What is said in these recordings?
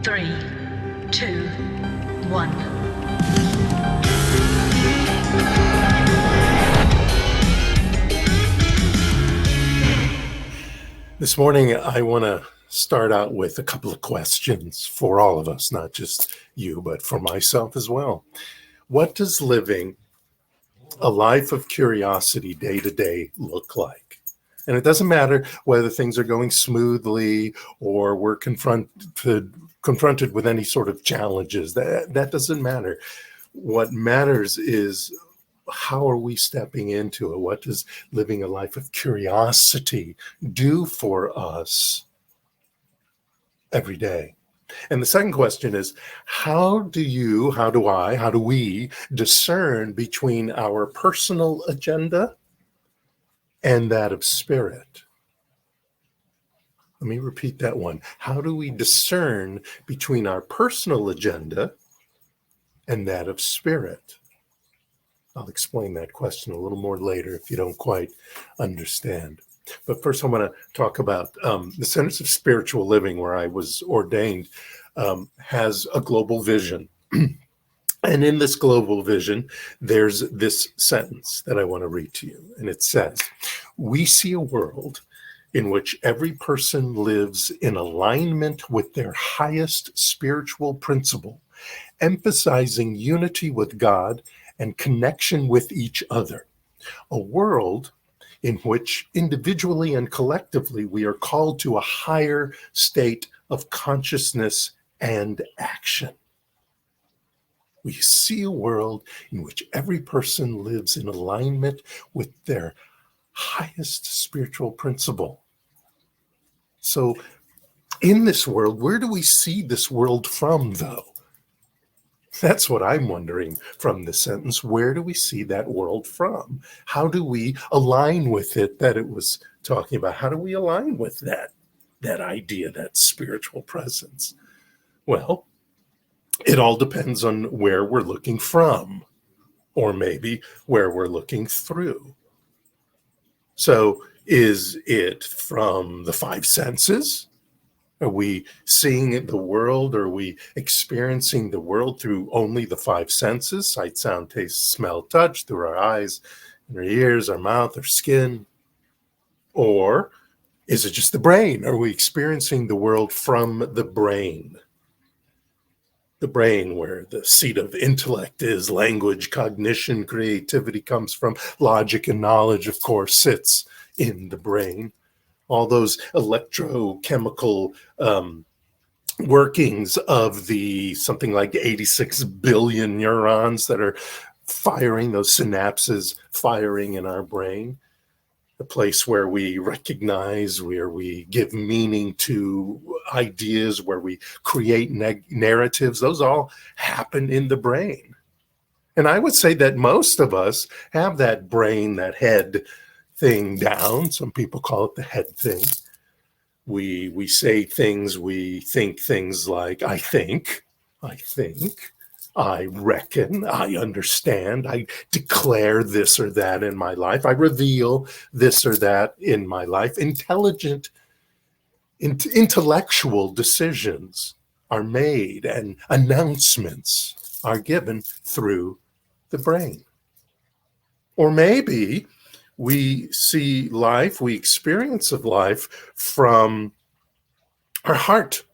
3, 2, 1. This morning, I want to start out with a couple of questions for all of us, not just you, but for myself as well. What does living a life of curiosity day to day look like? And it doesn't matter whether things are going smoothly or we're confronted with any sort of challenges. That doesn't matter. What matters is, how are we stepping into it? What does living a life of curiosity do for us every day? And the second question is, how do we discern between our personal agenda and that of spirit? Let me repeat that one. How do we discern between our personal agenda and that of spirit? I'll explain that question a little more later if you don't quite understand. But first, I want to talk about the Centers of Spiritual Living, where I was ordained, has a global vision. And in this global vision, there's this sentence that I want to read to you. And it says, "We see a world in which every person lives in alignment with their highest spiritual principle, emphasizing unity with God and connection with each other. A world in which individually and collectively we are called to a higher state of consciousness and action." We see a world in which every person lives in alignment with their highest spiritual principle. So in this world, where do we see this world from, though? That's what I'm wondering from this sentence. Where do we see that world from? How do we align with it that it was talking about? How do we align with that idea, that spiritual presence? Well, it all depends on where we're looking from, or maybe where we're looking through. So is it from the five senses? Are we seeing the world? Are we experiencing the world through only the five senses? Sight, sound, taste, smell, touch, through our eyes, and our ears, our mouth, our skin? Or is it just the brain? Are we experiencing the world from the brain? The brain, where the seat of intellect is, language, cognition, creativity comes from, logic and knowledge, of course, sits in the brain. All those electrochemical workings of the something like 86 billion neurons that are firing, those synapses firing in our brain, the place where we recognize, where we give meaning to ideas, where we create narratives, those all happen in the brain. And I would say that most of us have that brain, that head thing down. Some people call it the head thing. We say things, we think things like, I think, I reckon, I understand, I declare this or that in my life, I reveal this or that in my life. Intellectual decisions are made and announcements are given through the brain. Or maybe we see life, we experience of life from our heart.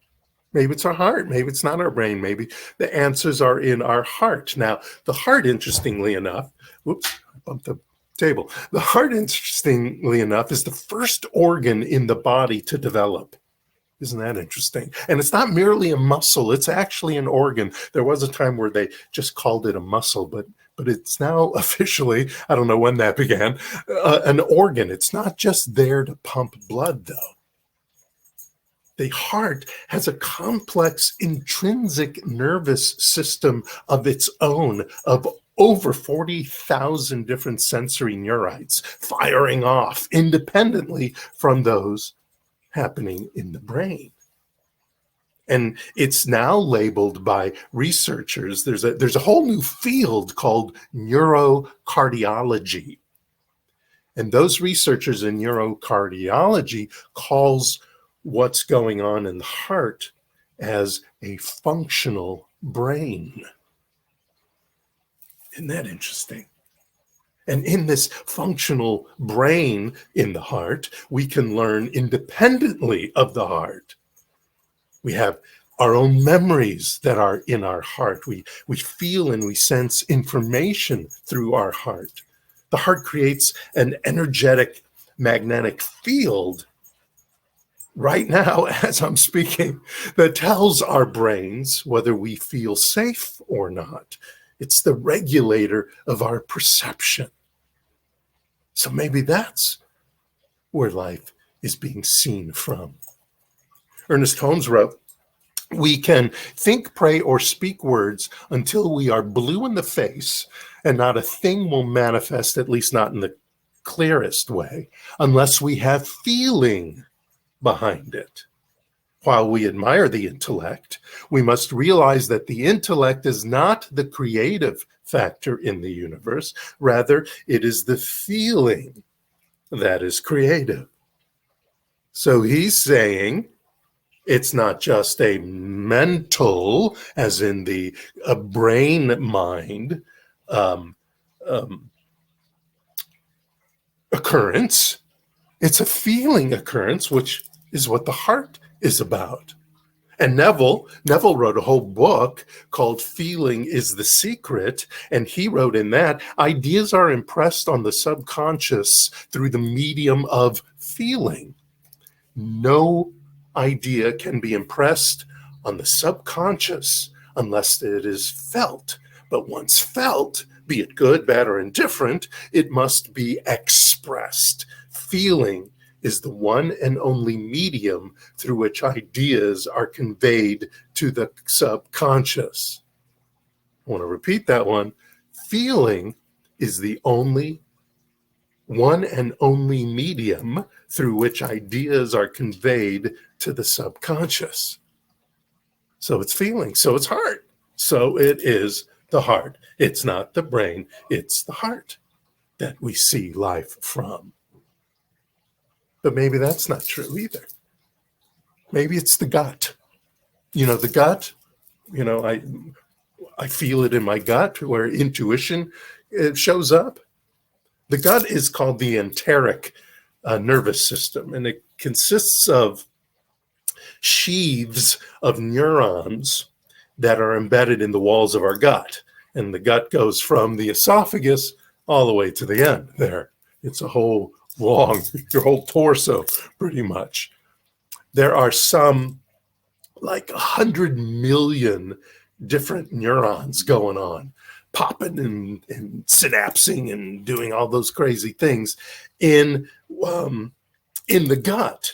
Maybe it's our heart. Maybe it's not our brain. Maybe the answers are in our heart. Now, the heart, interestingly enough, whoops, I bumped the table. The heart, interestingly enough, is the first organ in the body to develop. Isn't that interesting? And it's not merely a muscle. It's actually an organ. There was a time where they just called it a muscle, but it's now officially, I don't know when that began, an organ. It's not just there to pump blood, though. The heart has a complex intrinsic nervous system of its own, of over 40,000 different sensory neurites firing off independently from those happening in the brain. And it's now labeled by researchers. There's a whole new field called neurocardiology. And those researchers in neurocardiology calls what's going on in the heart as a functional brain. Isn't that interesting? And in this functional brain in the heart, we can learn independently of the heart. We have our own memories that are in our heart. We feel and we sense information through our heart. The heart creates an energetic magnetic field right now as I'm speaking that tells our brains whether we feel safe or not. It's the regulator of our perception. So maybe that's where life is being seen from. Ernest Holmes wrote, "We can think, pray, or speak words until we are blue in the face, and not a thing will manifest, at least not in the clearest way, unless we have feeling behind it. While we admire the intellect, we must realize that the intellect is not the creative factor in the universe. Rather, it is the feeling that is creative." So he's saying it's not just a mental, as in the brain mind occurrence. It's a feeling occurrence, which is what the heart is about. And Neville wrote a whole book called Feeling is the Secret. And he wrote in that, ideas are impressed on the subconscious through the medium of feeling. No idea can be impressed on the subconscious unless it is felt. But once felt, be it good, bad, or indifferent, it must be expressed. Feeling is the one and only medium through which ideas are conveyed to the subconscious. I want to repeat that one. Feeling is the only one and only medium through which ideas are conveyed to the subconscious. So it's feeling, so it's heart. So it is the heart. It's not the brain, it's the heart that we see life from. But maybe that's not true either. Maybe it's the gut. The gut, I feel it in my gut where intuition it shows up. The gut is called the enteric nervous system, and it consists of sheaths of neurons that are embedded in the walls of our gut. And the gut goes from the esophagus all the way to the end there. It's a whole long, your whole torso, pretty much. There are some like 100 million different neurons going on, popping and synapsing and doing all those crazy things in the gut.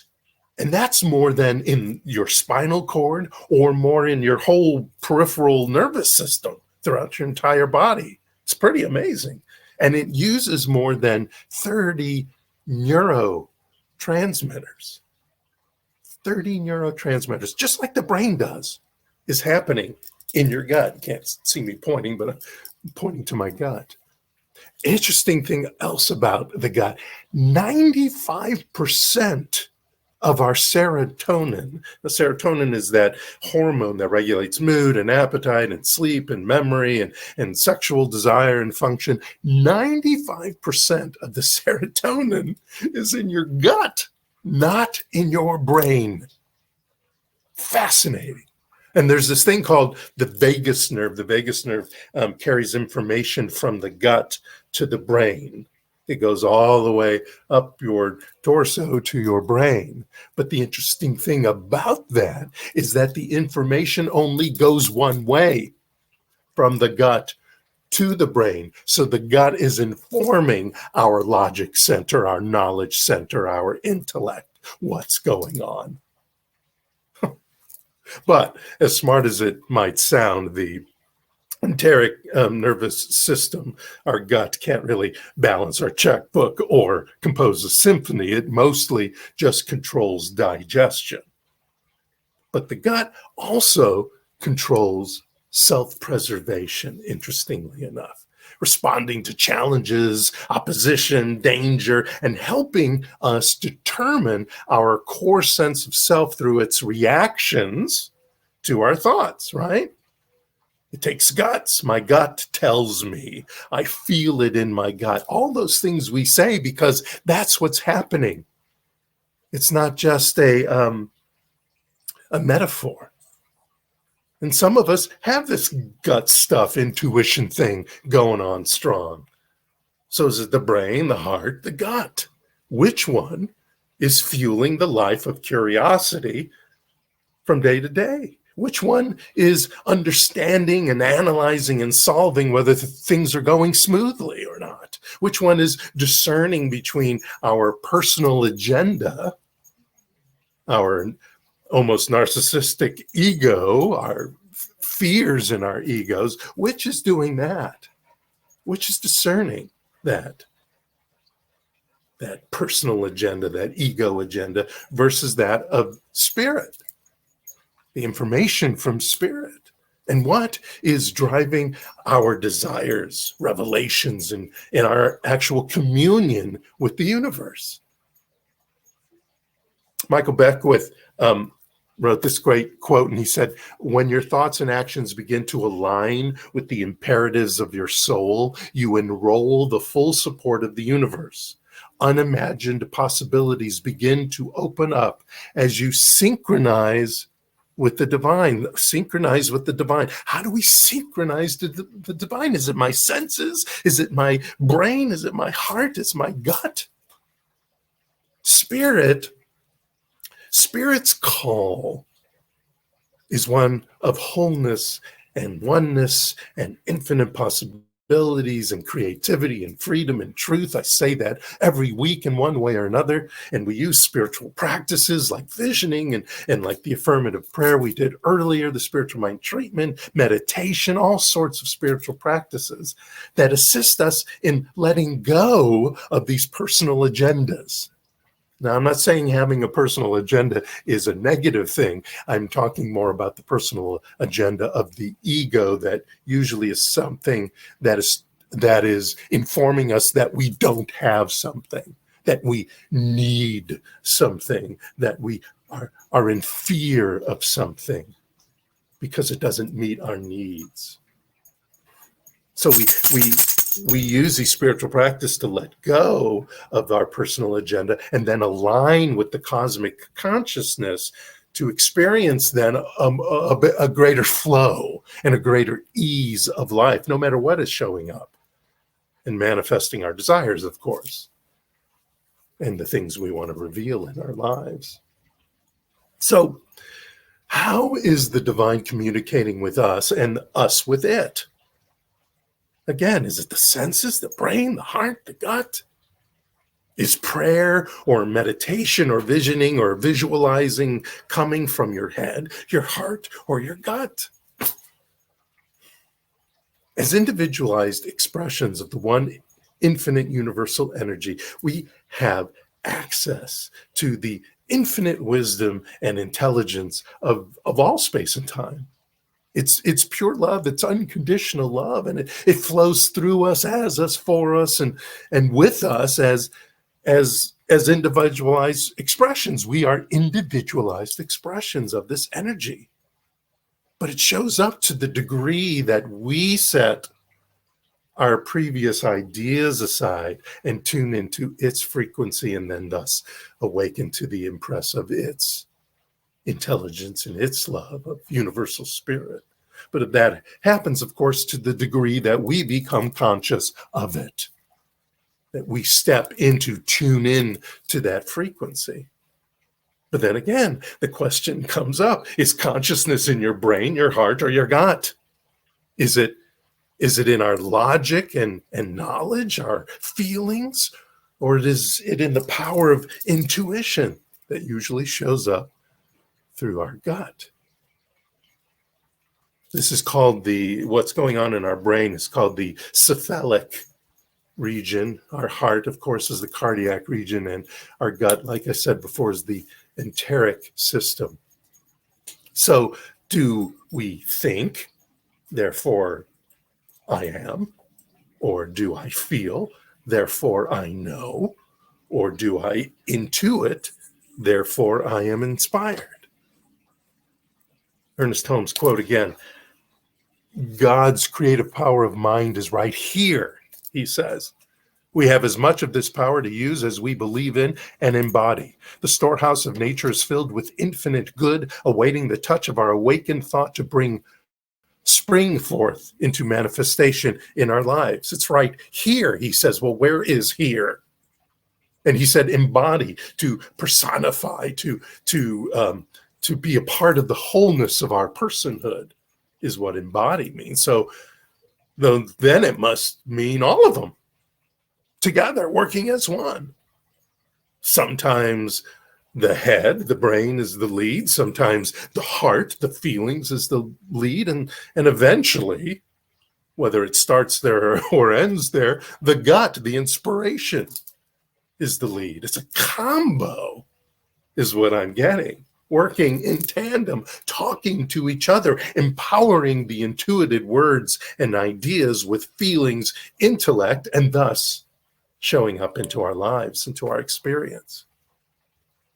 And that's more than in your spinal cord or more in your whole peripheral nervous system throughout your entire body. It's pretty amazing. And it uses more than 30 neurotransmitters. 30 neurotransmitters, just like the brain does, is happening in your gut. You can't see me pointing, but I'm pointing to my gut. Interesting thing else about the gut, 95% of our serotonin. The serotonin is that hormone that regulates mood and appetite and sleep and memory and sexual desire and function. 95% of the serotonin is in your gut, not in your brain. Fascinating. And there's this thing called the vagus nerve. The vagus nerve carries information from the gut to the brain. It goes all the way up your torso to your brain. But the interesting thing about that is that the information only goes one way, from the gut to the brain. So the gut is informing our logic center, our knowledge center, our intellect, what's going on. But as smart as it might sound, the enteric nervous system, our gut, can't really balance our checkbook or compose a symphony. It mostly just controls digestion. But the gut also controls self-preservation, interestingly enough, responding to challenges, opposition, danger, and helping us determine our core sense of self through its reactions to our thoughts, right? It takes guts. My gut tells me. I feel it in my gut. All those things we say because that's what's happening. It's not just a metaphor. And some of us have this gut stuff, intuition thing going on strong. So is it the brain, the heart, the gut? Which one is fueling the life of curiosity from day to day? Which one is understanding and analyzing and solving whether things are going smoothly or not? Which one is discerning between our personal agenda, our almost narcissistic ego, our fears in our egos? Which is doing that? Which is discerning that personal agenda, that ego agenda, versus that of spirit, the information from spirit? And what is driving our desires, revelations, and our actual communion with the universe? Michael Beckwith wrote this great quote, and he said, when your thoughts and actions begin to align with the imperatives of your soul, you enroll the full support of the universe. Unimagined possibilities begin to open up as you synchronize with the divine. Synchronize with the divine. How do we synchronize to the divine? Is it my senses? Is it my brain? Is it my heart? Is it my gut? Spirit's call is one of wholeness and oneness and infinite possibilities and creativity and freedom and truth. I say that every week in one way or another. And we use spiritual practices like visioning and like the affirmative prayer we did earlier, the spiritual mind treatment, meditation, all sorts of spiritual practices that assist us in letting go of these personal agendas. Now, I'm not saying having a personal agenda is a negative thing. I'm talking more about the personal agenda of the ego that usually is something that is informing us that we don't have something, that we need something, that we are in fear of something because it doesn't meet our needs. So we use these spiritual practice to let go of our personal agenda and then align with the cosmic consciousness to experience then a greater flow and a greater ease of life, no matter what is showing up and manifesting our desires, of course, and the things we want to reveal in our lives. So how is the divine communicating with us and us with it? Again, is it the senses, the brain, the heart, the gut? Is prayer or meditation or visioning or visualizing coming from your head, your heart, or your gut? As individualized expressions of the one infinite universal energy, we have access to the infinite wisdom and intelligence of all space and time. It's pure love. It's unconditional love, and it flows through us, as us, for us, and with us as individualized expressions. We are individualized expressions of this energy, but it shows up to the degree that we set our previous ideas aside and tune into its frequency, and then thus awaken to the impress of its intelligence and its love of universal spirit. But that happens, of course, to the degree that we become conscious of it, that we step into, tune in to that frequency. But then again, the question comes up, is consciousness in your brain, your heart, or your gut? Is it in our logic and knowledge, our feelings, or is it in the power of intuition that usually shows up through our gut? This is called what's going on in our brain is called the cephalic region. Our heart, of course, is the cardiac region, and our gut, like I said before, is the enteric system. So do we think, therefore I am? Or do I feel, therefore I know? Or do I intuit, therefore I am inspired? Ernest Holmes quote again, God's creative power of mind is right here, he says. We have as much of this power to use as we believe in and embody. The storehouse of nature is filled with infinite good, awaiting the touch of our awakened thought to spring forth into manifestation in our lives. It's right here, he says. Well, where is here? And he said embody, to personify, to be a part of the wholeness of our personhood is what embody means. So then it must mean all of them together, working as one. Sometimes the head, the brain is the lead. Sometimes the heart, the feelings is the lead. And eventually, whether it starts there or ends there, the gut, the inspiration is the lead. It's a combo is what I'm getting. Working in tandem, talking to each other, empowering the intuited words and ideas with feelings, intellect, and thus showing up into our lives, into our experience.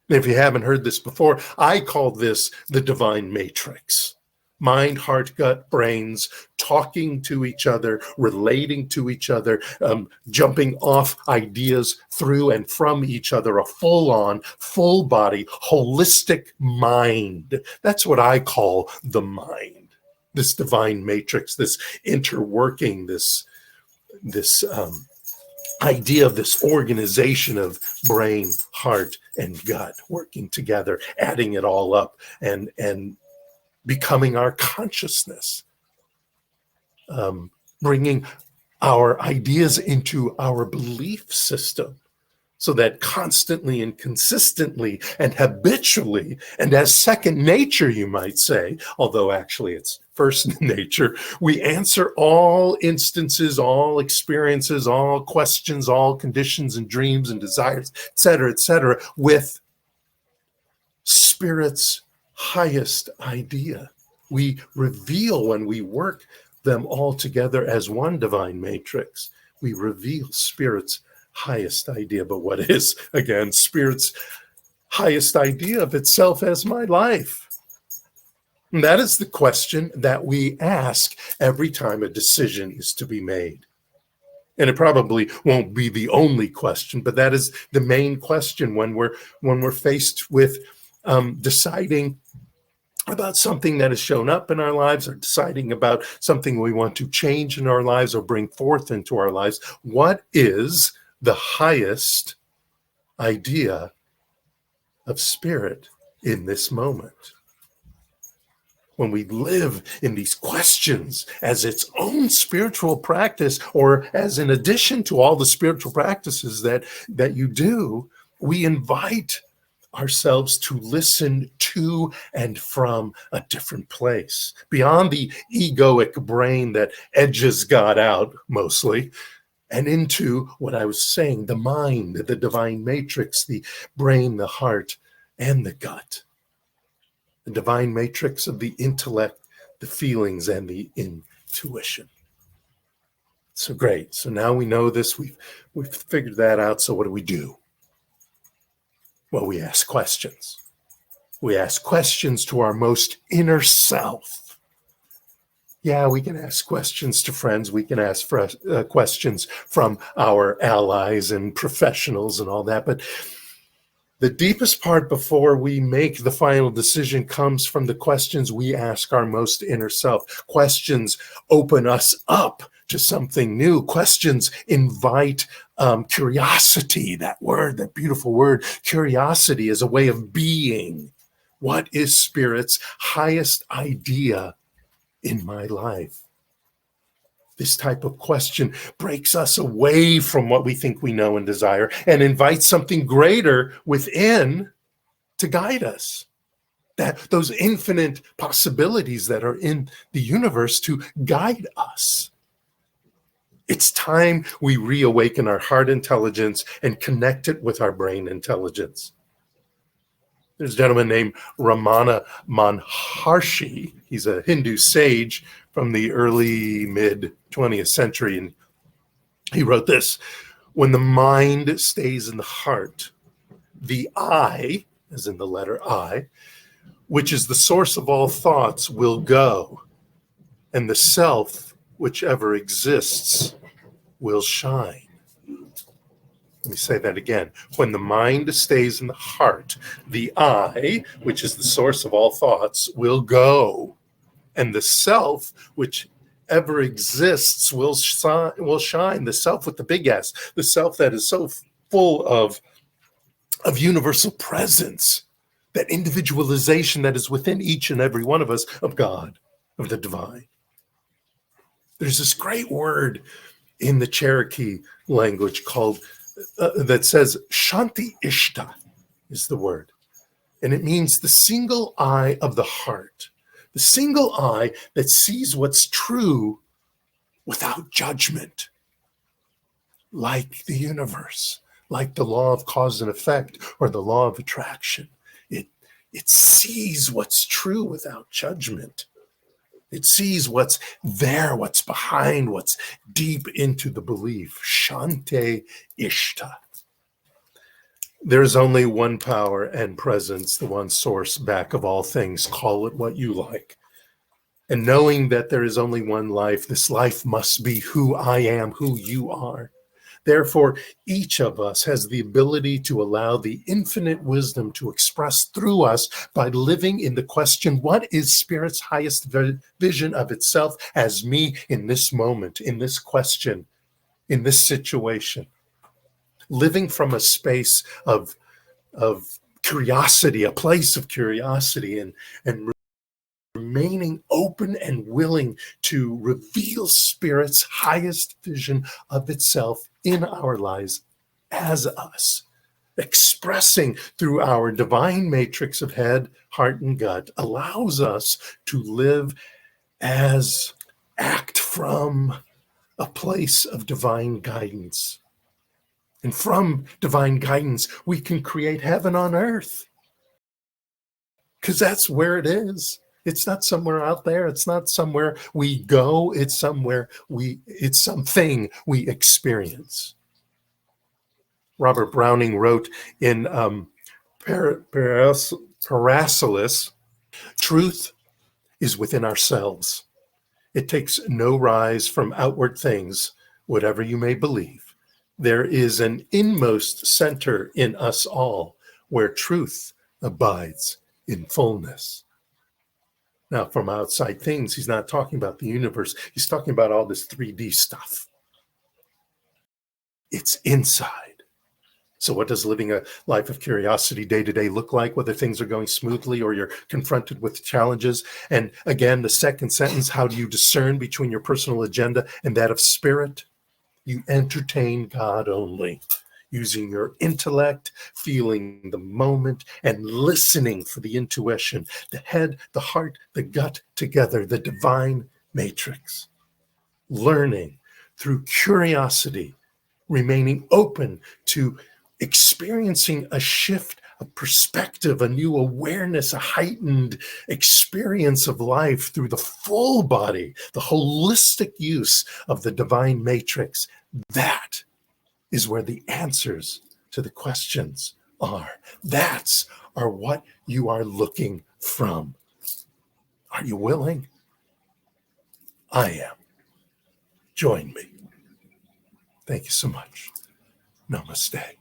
And if you haven't heard this before, I call this the divine matrix. Mind, heart, gut, brains, talking to each other, relating to each other, jumping off ideas through and from each other, a full-on, full-body, holistic mind. That's what I call the mind, this divine matrix, this interworking, this idea of this organization of brain, heart, and gut working together, adding it all up and becoming our consciousness, bringing our ideas into our belief system so that constantly and consistently and habitually and as second nature, you might say, although actually it's first nature, we answer all instances, all experiences, all questions, all conditions and dreams and desires, et cetera, with Spirit's highest idea. We reveal, when we work them all together as one divine matrix, we reveal Spirit's highest idea. But what is, again, Spirit's highest idea of itself as my life? And that is the question that we ask every time a decision is to be made. And it probably won't be the only question, but that is the main question when we're faced with deciding about something that has shown up in our lives, or deciding about something we want to change in our lives or bring forth into our lives. What is the highest idea of Spirit in this moment? When we live in these questions as its own spiritual practice, or as in addition to all the spiritual practices that you do, we invite ourselves to listen to and from a different place, beyond the egoic brain that edges God out mostly, and into what I was saying, the mind, the divine matrix, the brain, the heart, and the gut. The divine matrix of the intellect, the feelings, and the intuition. So great. So now we know this. We've figured that out. So what do? Well, we ask questions. We ask questions to our most inner self. Yeah, we can ask questions to friends. We can ask questions from our allies and professionals and all that. But the deepest part before we make the final decision comes from the questions we ask our most inner self. Questions open us up to something new. Questions invite curiosity, that word, that beautiful word. Curiosity is a way of being. What is Spirit's highest idea in my life? This type of question breaks us away from what we think we know and desire and invites something greater within to guide us. Those infinite possibilities that are in the universe to guide us. It's time we reawaken our heart intelligence and connect it with our brain intelligence. There's a gentleman named Ramana Maharshi. He's a Hindu sage from the early mid-20th century. And he wrote this: when the mind stays in the heart, the I, as in the letter I, which is the source of all thoughts, will go, and the self, whichever exists, will shine. Let me say that again. When the mind stays in the heart, the I, which is the source of all thoughts, will go, and the self, which ever exists, will shine. The self with the big S, the self that is so full of universal presence, that individualization that is within each and every one of us, of God, of the divine. There's this great word in the Cherokee language called that says Shanti Ishta is the word. And it means the single eye of the heart, the single eye that sees what's true without judgment, like the universe, like the law of cause and effect or the law of attraction. It sees what's true without judgment. It sees what's there, what's behind, what's deep into the belief. Shante Ishta. There's only one power and presence, the one source back of all things. Call it what you like. And knowing that there is only one life, this life must be who I am, who you are. Therefore, each of us has the ability to allow the infinite wisdom to express through us by living in the question, what is Spirit's highest vision of itself as me in this moment, in this question, in this situation? Living from a space of curiosity, a place of curiosity, and remaining open and willing to reveal Spirit's highest vision of itself in our lives as us, expressing through our divine matrix of head, heart, and gut, allows us to live as act from a place of divine guidance. And from divine guidance, we can create heaven on earth. Because that's where it is. It's not somewhere out there. It's not somewhere we go. It's somewhere it's something we experience. Robert Browning wrote in Paracelsus, truth is within ourselves. It takes no rise from outward things, whatever you may believe. There is an inmost center in us all where truth abides in fullness. Now, from outside things, he's not talking about the universe. He's talking about all this 3D stuff. It's inside. So what does living a life of curiosity day to day look like, whether things are going smoothly or you're confronted with challenges? And again, the second sentence, how do you discern between your personal agenda and that of Spirit? You entertain God only, using your intellect, feeling the moment, and listening for the intuition, the head, the heart, the gut together, the divine matrix. Learning through curiosity, remaining open to experiencing a shift of perspective, a new awareness, a heightened experience of life through the full body, the holistic use of the divine matrix. That is where the answers to the questions are. That's what you are looking from. Are you willing? I am. Join me. Thank you so much. Namaste.